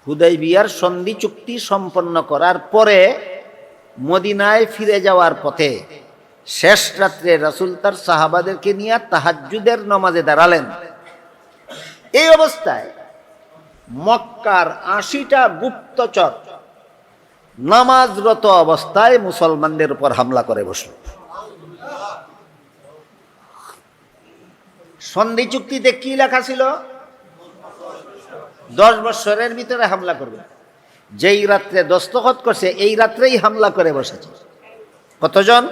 হুদাইবিয়ার সন্ধি চুক্তি সম্পন্ন করার পরে মদিনায় ফিরে যাওয়ার পথে শেষ রাত্রে রাসূল তার সাহাবাদেরকে নিয়ে তাহাজ্জুদের নামাজে দাঁড়ালেন। এই অবস্থায় মক্কার ৮০টা গুপ্তচর নামাজরত অবস্থায় মুসলমানদের উপর হামলা করে বসল। সন্ধি চুক্তিতে কি লেখা ছিল? 10 বছরের ভিতরে হামলা করবে। যেই রাত্রে দস্তখত করছে এই রাত্রেই হামলা করে বসেছে। কতজন?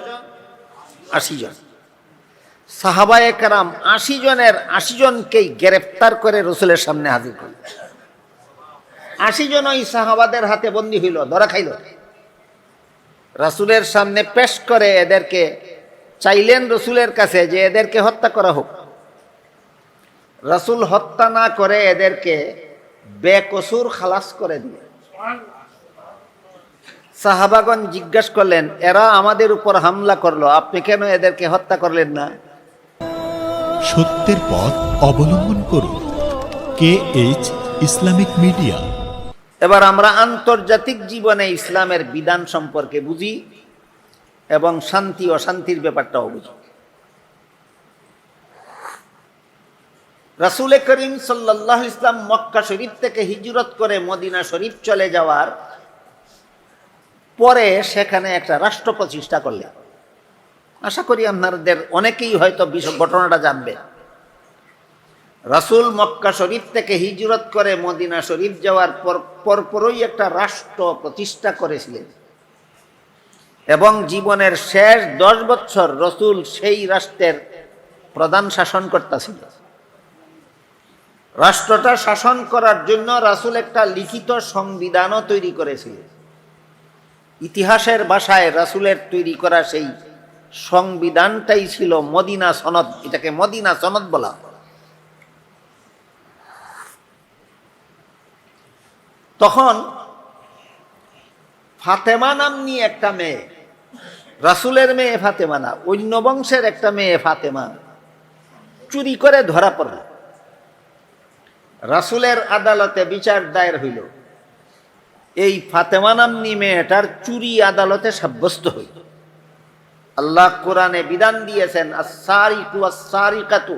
৮০ জন। সাহাবায়ে কেরাম ৮০ জনের ৮০ জনকেই গ্রেফতার করে রসুলের সামনে হাজির করল। ৮০ জন ওই সাহাবাদের হাতে বন্দী হইল, ধরা খাইল। রাসূলের সামনে পেশ করে এদেরকে চাইলেন রসুলের কাছে যে এদেরকে হত্যা করা হোক। রাসূল হত্যা না করে এদেরকে বেকসুর খালাস করে দিলেন। সাহাবাগণ জিজ্ঞাসা করলেন, এরা আমাদের উপর হামলা করলো, আপনি কেন এদেরকে হত্যা করলেন না? সত্যের পথ অবলম্বন করুন। KH Islamic media. এবার আমরা আন্তর্জাতিক জীবনে ইসলামের বিধান সম্পর্কে বুঝি এবং শান্তি অশান্তির ব্যাপারটাও বুঝি। রাসূল করিম সাল্লাল্লাহু আলাইহি ওয়াসাল্লাম মক্কা শরীফ থেকে হিজরত করে মদিনা শরীফ চলে যাওয়ার পরে সেখানে একটা রাষ্ট্র প্রতিষ্ঠা করলেন। আশা করি আপনাদের অনেকেই হয়তো ঘটনাটা জানবে। রাসূল মক্কা শরীফ থেকে হিজরত করে মদিনা শরীফ যাওয়ার পরপরই একটা রাষ্ট্র প্রতিষ্ঠা করেছিলেন এবং জীবনের শেষ 10 বছর রাসূল সেই রাষ্ট্রের প্রধান শাসনকর্তা ছিলেন। রাষ্ট্রটা শাসন করার জন্য রাসূল একটা লিখিত সংবিধানও তৈরি করেছিলেন। ইতিহাসের ভাষায় রাসূলের তৈরি করা সেই সংবিধানটাই ছিল মদিনা সনদ। এটাকে মদিনা সনদ বলা। তখন ফাতেমা নাম্নী একটা মেয়ে, রাসূলের মেয়ে ফাতেমা না, অন্য বংশের একটা মেয়ে ফাতেমা চুরি করে ধরা পড়ল। রাসূলের আদালতে বিচার দায়ের হইল। এই ফাতেমা নাম্নী মেয়েটার চুরি আদালতে সাব্যস্ত হইল। আল্লাহ কোরআনে বিধান দিয়েছেন, আস-সারিকু ওয়াস-সারিকাতু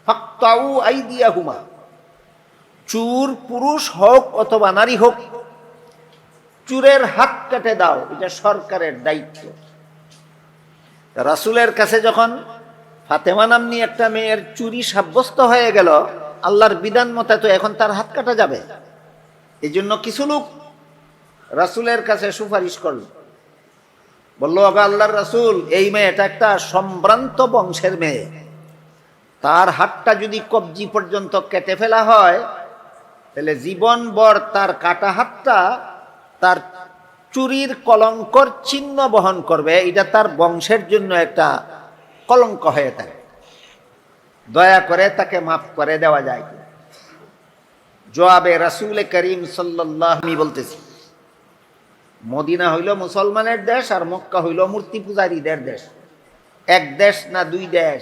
ফাকতাউ আইদিয়াহুমা। চোর পুরুষ হোক অথবা নারী হোক, চোরের হাত কেটে দাও, এটা সরকারের দায়িত্ব। রাসূলের কাছে যখন ফাতেমা নাম্নী একটা মেয়ের চুরি সাব্যস্ত হয়ে গেল, আল্লাহর বিধান মতে তো এখন তার হাত কাটা যাবে। এই জন্য কিছু লোক রাসূলের কাছে সুপারিশ করল, বলল, আল্লাহর রাসূল, এই মেয়েটা একটা সম্ভ্রান্ত বংশের মেয়ে, তার হাতটা যদি কবজি পর্যন্ত কেটে ফেলা হয় তাহলে জীবনভর তার কাটা হাতটা তার চুরির কলঙ্কর চিহ্ন বহন করবে। এটা তার বংশের জন্য একটা কলঙ্ক হয়ে থাকে। দয়া করে তাকে মাফ করে দেওয়া যায় কি? জবাবে রাসূল করিম সাল্লাল্লাহু আলাইহি বলতেছি, মদিনা হইল মুসলমানের দেশ আর মক্কা হইল মূর্তি পূজারীদের দেশ। এক দেশ না দুই দেশ?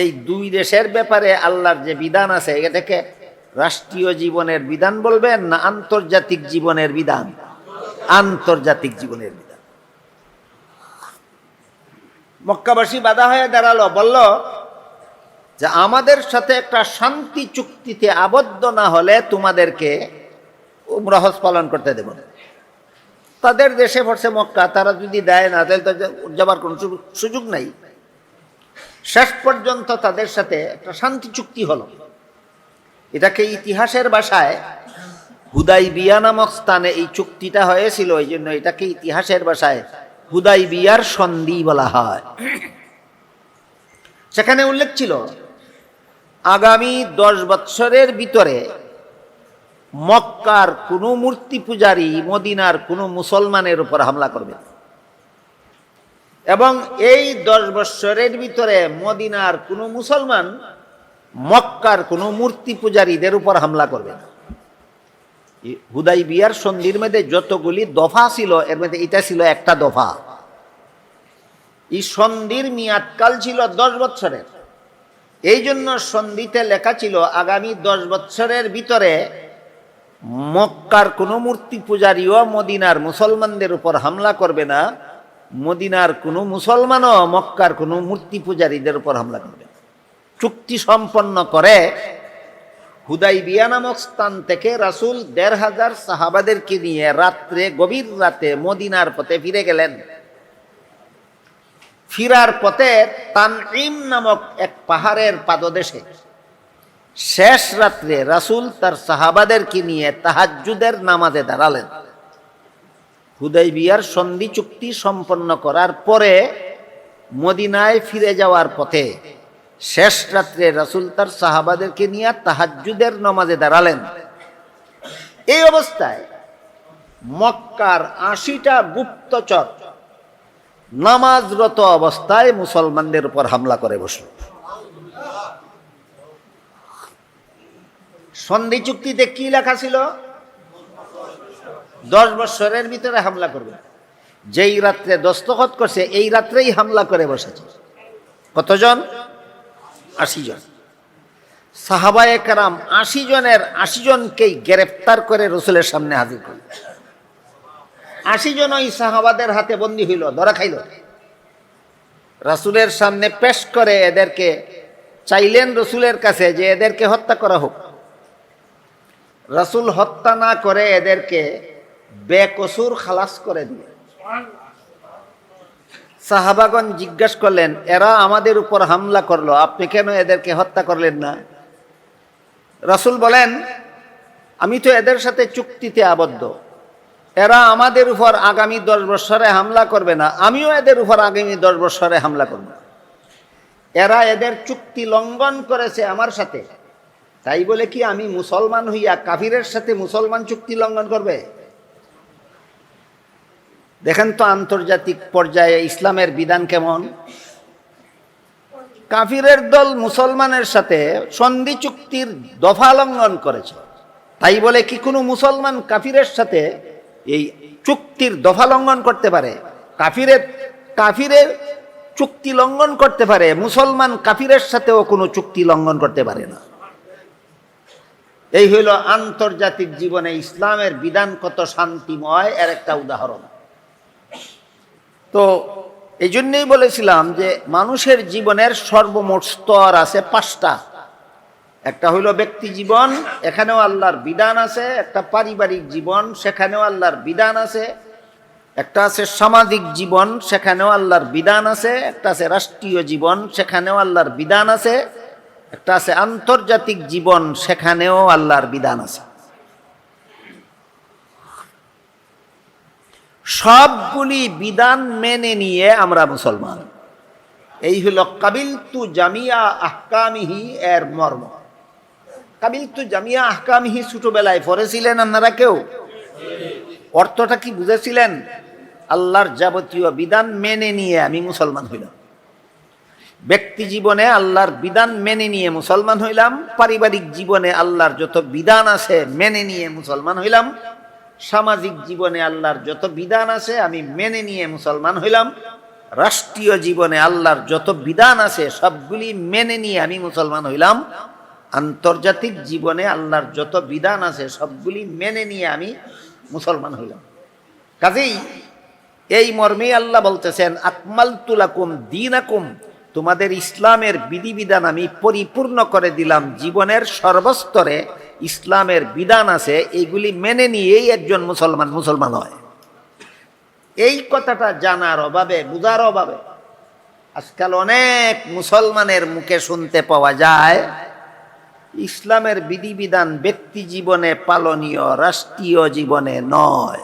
এই দুই দেশের ব্যাপারে আল্লাহর যে বিধান আছে, এটাকে রাষ্ট্রীয় জীবনের বিধান বলবেন না আন্তর্জাতিক জীবনের বিধান? আন্তর্জাতিক জীবনের বিধান। মক্কাবাসী বাধা হয়ে দাঁড়ালো, বলল যে আমাদের সাথে একটা শান্তি চুক্তিতে আবদ্ধ না হলে তোমাদেরকে উমরা হজ পালন করতে দেব না। তাদের দেশে পড়ছে মক্কা, তারা যদি দেয় না তাহলে তো যাবার কোনো সুযোগ নাই। শেষ পর্যন্ত তাদের সাথে একটা শান্তি চুক্তি হলো। এটাকে ইতিহাসের ভাষায় হুদাইবিয়া নামক স্থানে এই চুক্তিটা হয়েছিল, এই জন্য এটাকে ইতিহাসের ভাষায় হুদাইবিয়ার সন্ধি বলা হয়। সেখানে উল্লেখ ছিল আগামী 10 বছরের ভিতরে মক্কার কোনো মূর্তি পূজারী মদিনার কোনো মুসলমানের উপর হামলা করবে এবং এই 10 বছরের ভিতরে মদিনার কোনো মুসলমান মক্কার কোনো মূর্তি পূজারীদের উপর হামলা করবে না। হুদাইবিয়ার সন্ধির মধ্যে যতগুলি দফা ছিল এর মধ্যে এটা ছিল একটা দফা। এই সন্ধির মেয়াদকাল ছিল 10 বছরের। এই জন্য সন্ধিতে লেখা ছিল আগামী 10 বছরের ভিতরে মক্কার কোনো মূর্তি পূজারীও মদিনার মুসলমানদের উপর হামলা করবে না, মদিনার কোনো মুসলমানও মক্কার কোনো মূর্তি পূজারীদের উপর হামলা করবে না। চুক্তি সম্পন্ন করে হুদাইবিয়া নামক স্থান থেকে রাসূল ১৫০০ সাহাবাদেরকে নিয়ে গভীর রাতে মদিনার পথে ফিরে গেলেন। ফিরার পথে তানঈম নামক এক পাহাড়ের পাদদেশে শেষ রাত্রে রাসূল তার সাহাবাদেরকে নিয়ে তাহাজ্জুদের নামাজে দাঁড়ালেন। হুদাইবিয়ার সন্ধি চুক্তি সম্পন্ন করার পরে মদিনায় ফিরে যাওয়ার পথে শেষ রাত্রে রাসূল তার সাহাবাদেরকে নিয়ে তাহাজ্জুদের নামাজে দাঁড়ালেন। এই অবস্থায় মক্কার ৮০টা গুপ্তচর নামাজরত অবস্থায় মুসলমানদের উপর হামলা করে বসল। সন্ধি চুক্তিতে কি লেখা ছিল? ১০ বছরের ভিতরে হামলা করবে। যেই রাত্রে দস্তখত করছে এই রাত্রেই হামলা করে বসেছে। কতজন? ৮০ জন। সাহাবায়ে কেরাম ৮০ জনের ৮০ জনকেই গ্রেফতার করে রাসূলের সামনে হাজির করল। ৮০ জন ওই সাহাবাদের হাতে বন্দী হইল, ধরা খাইল। রাসূলের সামনে পেশ করে এদেরকে চাইলেন রাসূলের কাছে যে এদেরকে হত্যা করা হোক। রাসূল হত্যা না করে এদেরকে বেকসুর খালাস করে দিলেন। সাহাবাগণ জিজ্ঞাসা করলেন, এরা আমাদের উপর হামলা করলো, আপনি কেন এদেরকে হত্যা করলেন না? রাসূল বলেন, আমি তো এদের সাথে চুক্তিতে আবদ্ধ, এরা আমাদের উপর আগামী ১০ বছরে হামলা করবে না, আমিও এদের উপর আগামী ১০ বছরে হামলা করব না। এরা এদের চুক্তি লঙ্ঘন করেছে আমার সাথে, তাই বলে কি আমি মুসলমান হইয়া কাফিরের সাথে মুসলমান চুক্তি লঙ্ঘন করবে? দেখেন তো আন্তর্জাতিক পর্যায়ে ইসলামের বিধান কেমন। কাফিরের দল মুসলমানের সাথে সন্ধি চুক্তির দফা লঙ্ঘন করেছে, তাই বলে কি কোনো মুসলমান কাফিরের সাথে এই চুক্তির দফা লঙ্ঘন করতে পারে? কাফিরের চুক্তি লঙ্ঘন করতে পারে, মুসলমান কাফিরের সাথেও কোনো চুক্তি লঙ্ঘন করতে পারে না। এই হইল আন্তর্জাতিক জীবনে ইসলামের বিধান কত শান্তিময় এর একটা উদাহরণ। তো এই জন্যই বলেছিলাম যে মানুষের জীবনের সর্বমোট স্তর আছে ৫টা। একটা হইল ব্যক্তি জীবন, এখানেও আল্লাহর বিধান আছে। একটা পারিবারিক জীবন, সেখানেও আল্লাহর বিধান আছে। একটা আছে সামাজিক জীবন, সেখানেও আল্লাহর বিধান আছে। একটা আছে রাষ্ট্রীয় জীবন, সেখানেও আল্লাহর বিধান আছে। একটা আছে আন্তর্জাতিক জীবন, সেখানেও আল্লাহর বিধান আছে। সবগুলি বিধান মেনে নিয়ে আমরা মুসলমান। এই হলো কাবিলতু জামিয়া আহকামিহি এর মর্ম। কাবিলতু জামিয়া আহকামিহি ছোটবেলায় পড়েছিলেন আপনারা কেউ? অর্থটা কি বুঝেছিলেন? আল্লাহর যাবতীয় বিধান মেনে নিয়ে আমি মুসলমান হইলাম। ব্যক্তি জীবনে আল্লাহর বিধান মেনে নিয়ে মুসলমান হইলাম, পারিবারিক জীবনে আল্লাহর যত বিধান আছে মেনে নিয়ে মুসলমান হইলাম, সামাজিক জীবনে আল্লাহর যত বিধান আছে আমি মেনে নিয়ে মুসলমান হইলাম, রাষ্ট্রীয় জীবনে আল্লাহর যত বিধান আছে সবগুলি মেনে নিয়ে আমি মুসলমান হইলাম, আন্তর্জাতিক জীবনে আল্লাহর যত বিধান আছে সবগুলি মেনে নিয়ে আমি মুসলমান হইলাম। কাজেই এই মর্মে আল্লাহ বলতেছেন, আকমালতু লাকুম দীনাকুম, তোমাদের ইসলামের বিধিবিধান আমি পরিপূর্ণ করে দিলাম। জীবনের সর্বস্তরে ইসলামের বিধান আছে, এইগুলি মেনে নিয়েই একজন মুসলমান হয়। এই কথাটা জানার অভাবে, বুঝার অভাবে আজকাল অনেক মুসলমানের মুখে শুনতে পাওয়া যায় ইসলামের বিধিবিধান ব্যক্তি জীবনে পালনীয়, রাষ্ট্রীয় জীবনে নয়।